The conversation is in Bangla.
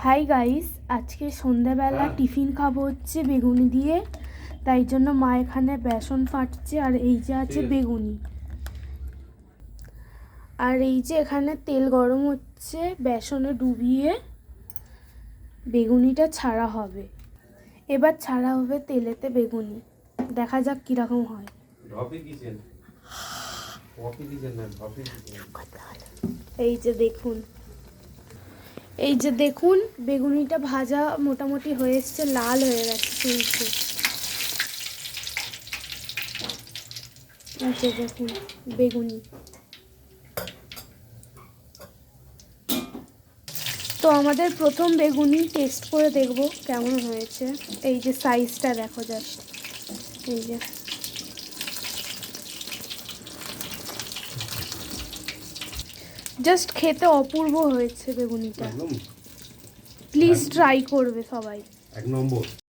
হাই গাইস, আজকে সন্ধ্যাবেলা টিফিন খাবো হচ্ছে বেগুনি দিয়ে। তাই জন্য মা এখানে বেসন ফাটছে, আর এই যে আছে বেগুনি। আর এই যে এখানে তেল গরম হচ্ছে, বেসনে ডুবিয়ে বেগুনিটা ছাড়া হবে। এবার ছাড়া হবে তেলেতে বেগুনি, দেখা যাক কিরকম হয়। এই যে দেখুন, বেগুনিটা ভাজা মোটামুটি হয়ে এসছে, লাল হয়ে গেছে চুলছে। এই যে দেখুন বেগুনি। তো আমাদের প্রথম বেগুনি টেস্ট করে দেখব কেমন হয়েছে। এই যে সাইজটা দেখো জাস্ট, এই যে জাস্ট খেতে অপূর্ব হয়েছে বেগুনিটা। প্লিজ ট্রাই করবে সবাই। 1 নম্বর।